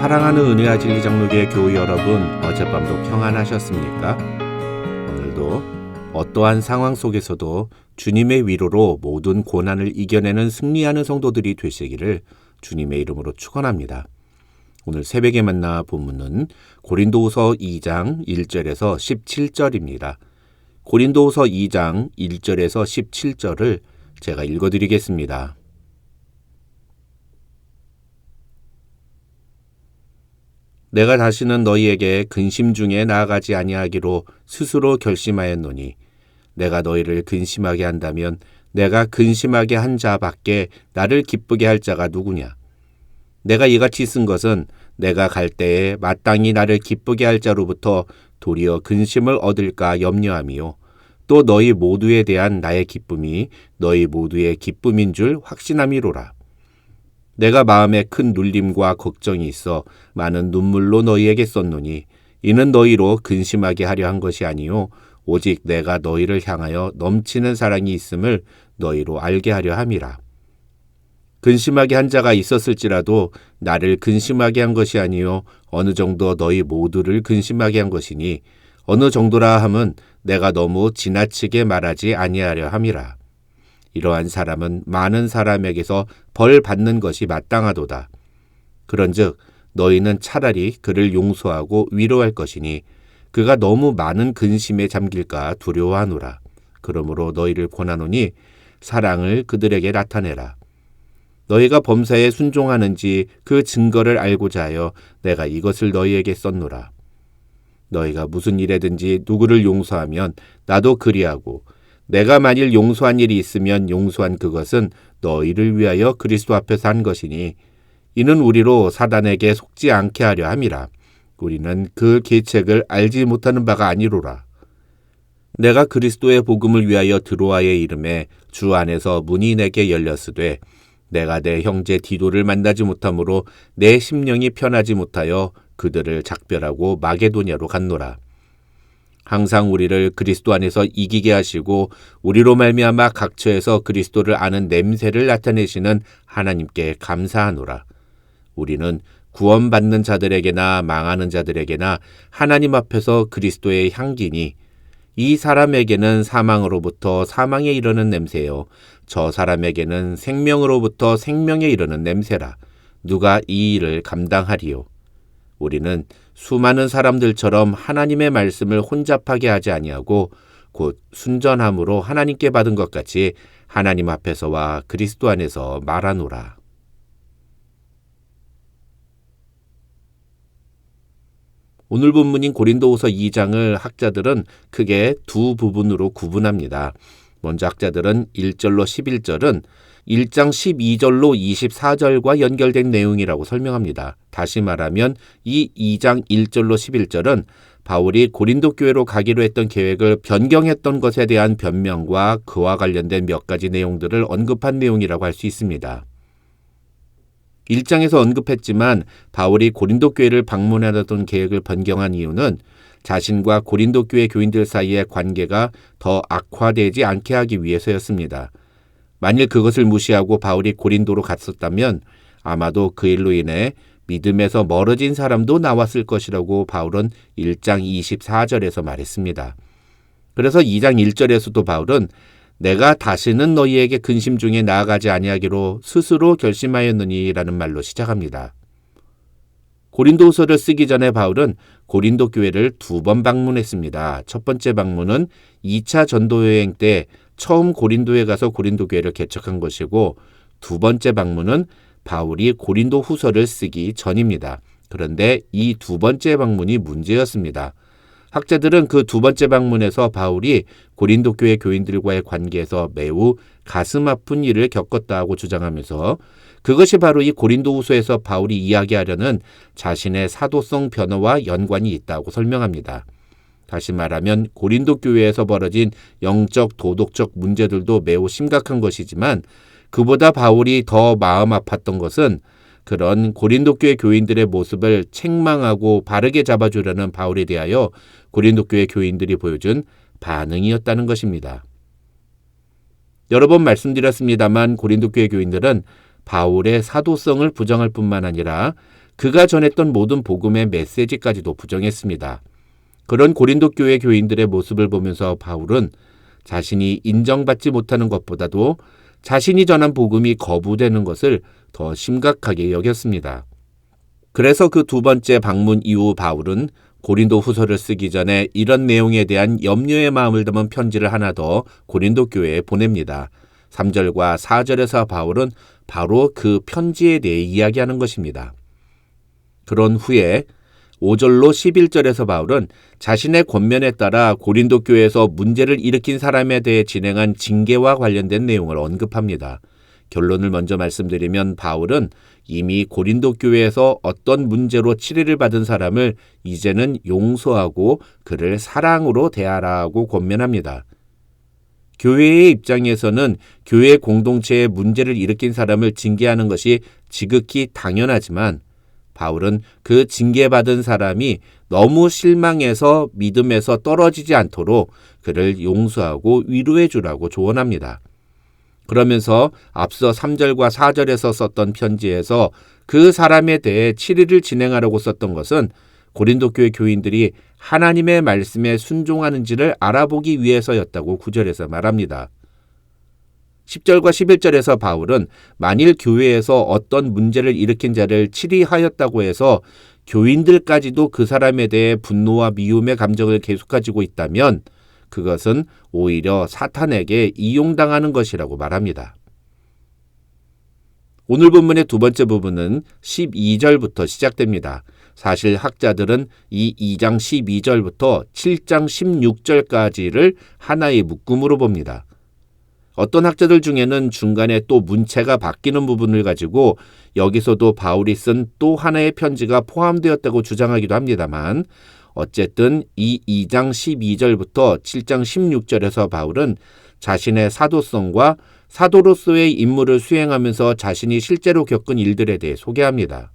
사랑하는 은혜와 진리 장로교회 교우 여러분, 어젯밤도 평안하셨습니까? 오늘도 어떠한 상황 속에서도 주님의 위로로 모든 고난을 이겨내는 승리하는 성도들이 되시기를 주님의 이름으로 축원합니다. 오늘 새벽에 만나 본문은 고린도후서 2장 1절에서 17절입니다. 고린도후서 2장 1절에서 17절을 제가 읽어드리겠습니다. 내가 다시는 너희에게 근심 중에 나아가지 아니하기로 스스로 결심하였노니 내가 너희를 근심하게 한다면 내가 근심하게 한 자밖에 나를 기쁘게 할 자가 누구냐? 내가 이같이 쓴 것은 내가 갈 때에 마땅히 나를 기쁘게 할 자로부터 도리어 근심을 얻을까 염려함이요. 또 너희 모두에 대한 나의 기쁨이 너희 모두의 기쁨인 줄 확신함이로라. 내가 마음에 큰 눌림과 걱정이 있어 많은 눈물로 너희에게 썼노니 이는 너희로 근심하게 하려 한 것이 아니요 오직 내가 너희를 향하여 넘치는 사랑이 있음을 너희로 알게 하려 함이라. 근심하게 한 자가 있었을지라도 나를 근심하게 한 것이 아니요 어느 정도 너희 모두를 근심하게 한 것이니 어느 정도라 함은 내가 너무 지나치게 말하지 아니하려 함이라. 이러한 사람은 많은 사람에게서 벌 받는 것이 마땅하도다. 그런즉 너희는 차라리 그를 용서하고 위로할 것이니 그가 너무 많은 근심에 잠길까 두려워하노라. 그러므로 너희를 권하노니 사랑을 그들에게 나타내라. 너희가 범사에 순종하는지 그 증거를 알고자 하여 내가 이것을 너희에게 썼노라. 너희가 무슨 일에든지 누구를 용서하면 나도 그리하고 내가 만일 용서한 일이 있으면 용서한 그것은 너희를 위하여 그리스도 앞에서 한 것이니 이는 우리로 사단에게 속지 않게 하려 함이라. 우리는 그 계책을 알지 못하는 바가 아니로라. 내가 그리스도의 복음을 위하여 드로아의 이름에 주 안에서 문이 내게 열렸으되 내가 내 형제 디도를 만나지 못하므로 내 심령이 편하지 못하여 그들을 작별하고 마게도냐로 갔노라. 항상 우리를 그리스도 안에서 이기게 하시고 우리로 말미암아 각처에서 그리스도를 아는 냄새를 나타내시는 하나님께 감사하노라. 우리는 구원받는 자들에게나 망하는 자들에게나 하나님 앞에서 그리스도의 향기니 이 사람에게는 사망으로부터 사망에 이르는 냄새요 저 사람에게는 생명으로부터 생명에 이르는 냄새라. 누가 이 일을 감당하리요? 우리는 수많은 사람들처럼 하나님의 말씀을 혼잡하게 하지 아니하고 곧 순전함으로 하나님께 받은 것 같이 하나님 앞에서와 그리스도 안에서 말하노라. 오늘 본문인 고린도후서 2장을 학자들은 크게 두 부분으로 구분합니다. 먼저 학자들은 1절로 11절은 1장 12절로 24절과 연결된 내용이라고 설명합니다. 다시 말하면 이 2장 1절로 11절은 바울이 고린도 교회로 가기로 했던 계획을 변경했던 것에 대한 변명과 그와 관련된 몇 가지 내용들을 언급한 내용이라고 할 수 있습니다. 1장에서 언급했지만 바울이 고린도 교회를 방문하던 계획을 변경한 이유는 자신과 고린도 교회 교인들 사이의 관계가 더 악화되지 않게 하기 위해서였습니다. 만일 그것을 무시하고 바울이 고린도로 갔었다면 아마도 그 일로 인해 믿음에서 멀어진 사람도 나왔을 것이라고 바울은 1장 24절에서 말했습니다. 그래서 2장 1절에서도 바울은 내가 다시는 너희에게 근심 중에 나아가지 아니하기로 스스로 결심하였느니 라는 말로 시작합니다. 고린도후서를 쓰기 전에 바울은 고린도 교회를 2번 방문했습니다. 첫 번째 방문은 2차 전도여행 때 처음 고린도에 가서 고린도 교회를 개척한 것이고 두 번째 방문은 바울이 고린도 후서를 쓰기 전입니다. 그런데 이 두 번째 방문이 문제였습니다. 학자들은 그 두 번째 방문에서 바울이 고린도 교회 교인들과의 관계에서 매우 가슴 아픈 일을 겪었다고 주장하면서 그것이 바로 이 고린도 후서에서 바울이 이야기하려는 자신의 사도성 변화와 연관이 있다고 설명합니다. 다시 말하면 고린도 교회에서 벌어진 영적 도덕적 문제들도 매우 심각한 것이지만 그보다 바울이 더 마음 아팠던 것은 그런 고린도 교회 교인들의 모습을 책망하고 바르게 잡아주려는 바울에 대하여 고린도 교회 교인들이 보여준 반응이었다는 것입니다. 여러 번 말씀드렸습니다만 고린도 교회 교인들은 바울의 사도성을 부정할 뿐만 아니라 그가 전했던 모든 복음의 메시지까지도 부정했습니다. 그런 고린도 교회 교인들의 모습을 보면서 바울은 자신이 인정받지 못하는 것보다도 자신이 전한 복음이 거부되는 것을 더 심각하게 여겼습니다. 그래서 그 두 번째 방문 이후 바울은 고린도 후서를 쓰기 전에 이런 내용에 대한 염려의 마음을 담은 편지를 하나 더 고린도 교회에 보냅니다. 3절과 4절에서 바울은 바로 그 편지에 대해 이야기하는 것입니다. 그런 후에 5절로 11절에서 바울은 자신의 권면에 따라 고린도 교회에서 문제를 일으킨 사람에 대해 진행한 징계와 관련된 내용을 언급합니다. 결론을 먼저 말씀드리면 바울은 이미 고린도 교회에서 어떤 문제로 치리를 받은 사람을 이제는 용서하고 그를 사랑으로 대하라고 권면합니다. 교회의 입장에서는 교회 공동체에 문제를 일으킨 사람을 징계하는 것이 지극히 당연하지만 바울은 그 징계받은 사람이 너무 실망해서 믿음에서 떨어지지 않도록 그를 용서하고 위로해 주라고 조언합니다. 그러면서 앞서 3절과 4절에서 썼던 편지에서 그 사람에 대해 치리를 진행하려고 썼던 것은 고린도 교회 교인들이 하나님의 말씀에 순종하는지를 알아보기 위해서였다고 9절에서 말합니다. 10절과 11절에서 바울은 만일 교회에서 어떤 문제를 일으킨 자를 치리하였다고 해서 교인들까지도 그 사람에 대해 분노와 미움의 감정을 계속 가지고 있다면 그것은 오히려 사탄에게 이용당하는 것이라고 말합니다. 오늘 본문의 두 번째 부분은 12절부터 시작됩니다. 사실 학자들은 이 2장 12절부터 7장 16절까지를 하나의 묶음으로 봅니다. 어떤 학자들 중에는 중간에 또 문체가 바뀌는 부분을 가지고 여기서도 바울이 쓴 또 하나의 편지가 포함되었다고 주장하기도 합니다만 어쨌든 이 2장 12절부터 7장 16절에서 바울은 자신의 사도성과 사도로서의 임무를 수행하면서 자신이 실제로 겪은 일들에 대해 소개합니다.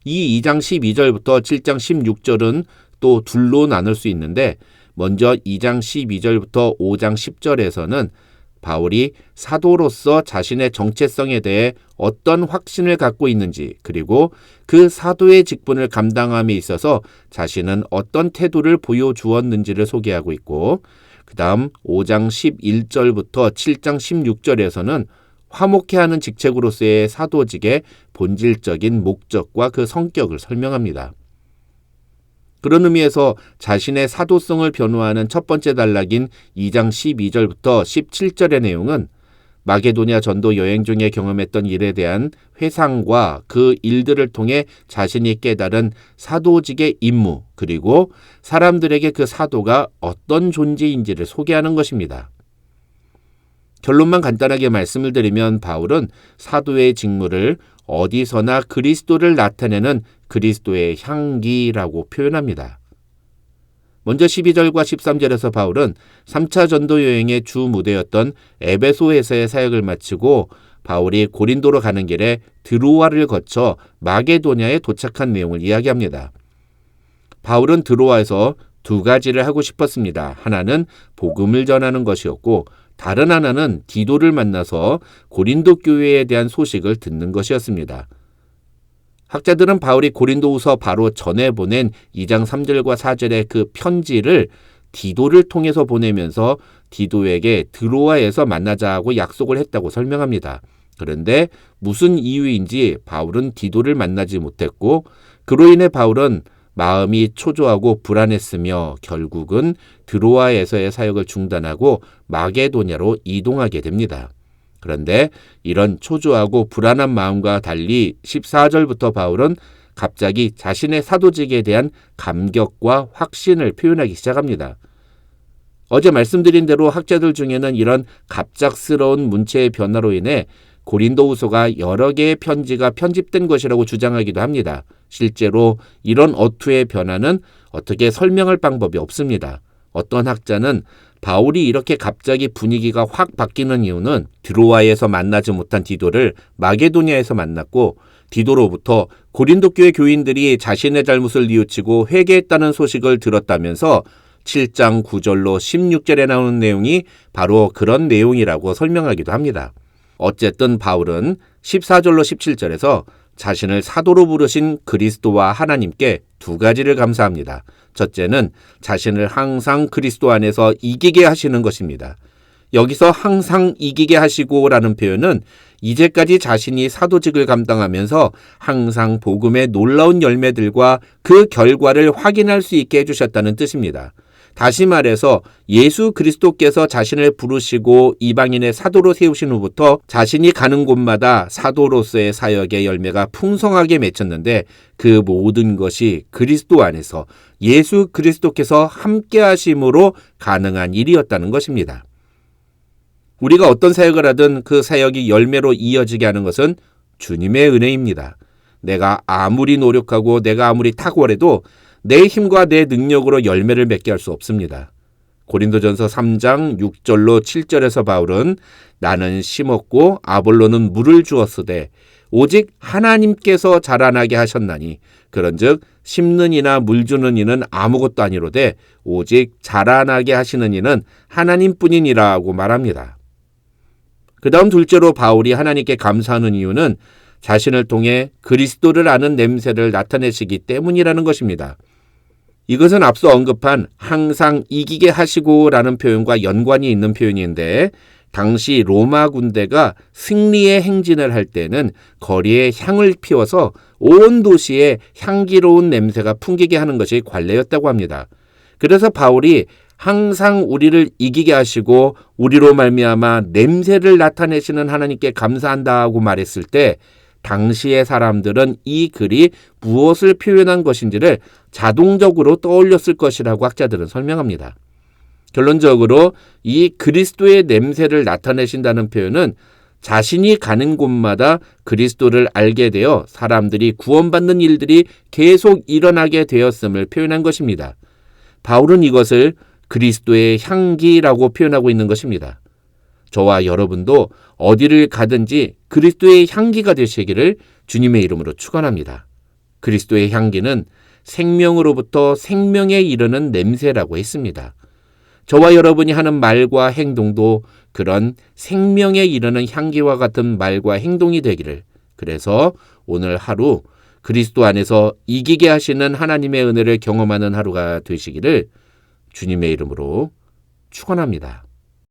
이 2장 12절부터 7장 16절은 또 둘로 나눌 수 있는데 먼저 2장 12절부터 5장 10절에서는 바울이 사도로서 자신의 정체성에 대해 어떤 확신을 갖고 있는지 그리고 그 사도의 직분을 감당함에 있어서 자신은 어떤 태도를 보여주었는지를 소개하고 있고 그 다음 5장 11절부터 7장 16절에서는 화목해하는 직책으로서의 사도직의 본질적인 목적과 그 성격을 설명합니다. 그런 의미에서 자신의 사도성을 변호하는 첫 번째 단락인 2장 12절부터 17절의 내용은 마게도냐 전도 여행 중에 경험했던 일에 대한 회상과 그 일들을 통해 자신이 깨달은 사도직의 임무 그리고 사람들에게 그 사도가 어떤 존재인지를 소개하는 것입니다. 결론만 간단하게 말씀을 드리면 바울은 사도의 직무를 어디서나 그리스도를 나타내는 그리스도의 향기라고 표현합니다. 먼저 12절과 13절에서 바울은 3차 전도 여행의 주 무대였던 에베소에서의 사역을 마치고 바울이 고린도로 가는 길에 드로아를 거쳐 마게도냐에 도착한 내용을 이야기합니다. 바울은 드로아에서 두 가지를 하고 싶었습니다. 하나는 복음을 전하는 것이었고 다른 하나는 디도를 만나서 고린도 교회에 대한 소식을 듣는 것이었습니다. 학자들은 바울이 고린도후서 바로 전에 보낸 2장 3절과 4절의 그 편지를 디도를 통해서 보내면서 디도에게 드로아에서 만나자고 약속을 했다고 설명합니다. 그런데 무슨 이유인지 바울은 디도를 만나지 못했고 그로 인해 바울은 마음이 초조하고 불안했으며 결국은 드로아에서의 사역을 중단하고 마게도냐로 이동하게 됩니다. 그런데 이런 초조하고 불안한 마음과 달리 14절부터 바울은 갑자기 자신의 사도직에 대한 감격과 확신을 표현하기 시작합니다. 어제 말씀드린 대로 학자들 중에는 이런 갑작스러운 문체의 변화로 인해 고린도후서가 여러 개의 편지가 편집된 것이라고 주장하기도 합니다. 실제로 이런 어투의 변화는 어떻게 설명할 방법이 없습니다. 어떤 학자는 바울이 이렇게 갑자기 분위기가 확 바뀌는 이유는 드로아에서 만나지 못한 디도를 마게도냐에서 만났고 디도로부터 고린도 교회 교인들이 자신의 잘못을 뉘우치고 회개했다는 소식을 들었다면서 7장 9절로 16절에 나오는 내용이 바로 그런 내용이라고 설명하기도 합니다. 어쨌든 바울은 14절로 17절에서 자신을 사도로 부르신 그리스도와 하나님께 두 가지를 감사합니다. 첫째는 자신을 항상 그리스도 안에서 이기게 하시는 것입니다. 여기서 항상 이기게 하시고라는 표현은 이제까지 자신이 사도직을 감당하면서 항상 복음의 놀라운 열매들과 그 결과를 확인할 수 있게 해주셨다는 뜻입니다. 다시 말해서 예수 그리스도께서 자신을 부르시고 이방인의 사도로 세우신 후부터 자신이 가는 곳마다 사도로서의 사역의 열매가 풍성하게 맺혔는데 그 모든 것이 그리스도 안에서 예수 그리스도께서 함께 하심으로 가능한 일이었다는 것입니다. 우리가 어떤 사역을 하든 그 사역이 열매로 이어지게 하는 것은 주님의 은혜입니다. 내가 아무리 노력하고 내가 아무리 탁월해도 내 힘과 내 능력으로 열매를 맺게 할 수 없습니다. 고린도전서 3장 6절로 7절에서 바울은 나는 심었고 아볼로는 물을 주었으되 오직 하나님께서 자라나게 하셨나니 그런즉 심는 이나 물 주는 이는 아무것도 아니로되 오직 자라나게 하시는 이는 하나님뿐이니라고 말합니다. 그 다음 둘째로 바울이 하나님께 감사하는 이유는 자신을 통해 그리스도를 아는 냄새를 나타내시기 때문이라는 것입니다. 이것은 앞서 언급한 항상 이기게 하시고라는 표현과 연관이 있는 표현인데 당시 로마 군대가 승리의 행진을 할 때는 거리에 향을 피워서 온 도시에 향기로운 냄새가 풍기게 하는 것이 관례였다고 합니다. 그래서 바울이 항상 우리를 이기게 하시고 우리로 말미암아 냄새를 나타내시는 하나님께 감사한다고 말했을 때 당시의 사람들은 이 글이 무엇을 표현한 것인지를 자동적으로 떠올렸을 것이라고 학자들은 설명합니다. 결론적으로 이 그리스도의 냄새를 나타내신다는 표현은 자신이 가는 곳마다 그리스도를 알게 되어 사람들이 구원받는 일들이 계속 일어나게 되었음을 표현한 것입니다. 바울은 이것을 그리스도의 향기라고 표현하고 있는 것입니다. 저와 여러분도 어디를 가든지 그리스도의 향기가 되시기를 주님의 이름으로 축원합니다. 그리스도의 향기는 생명으로부터 생명에 이르는 냄새라고 했습니다. 저와 여러분이 하는 말과 행동도 그런 생명에 이르는 향기와 같은 말과 행동이 되기를, 그래서 오늘 하루 그리스도 안에서 이기게 하시는 하나님의 은혜를 경험하는 하루가 되시기를 주님의 이름으로 축원합니다.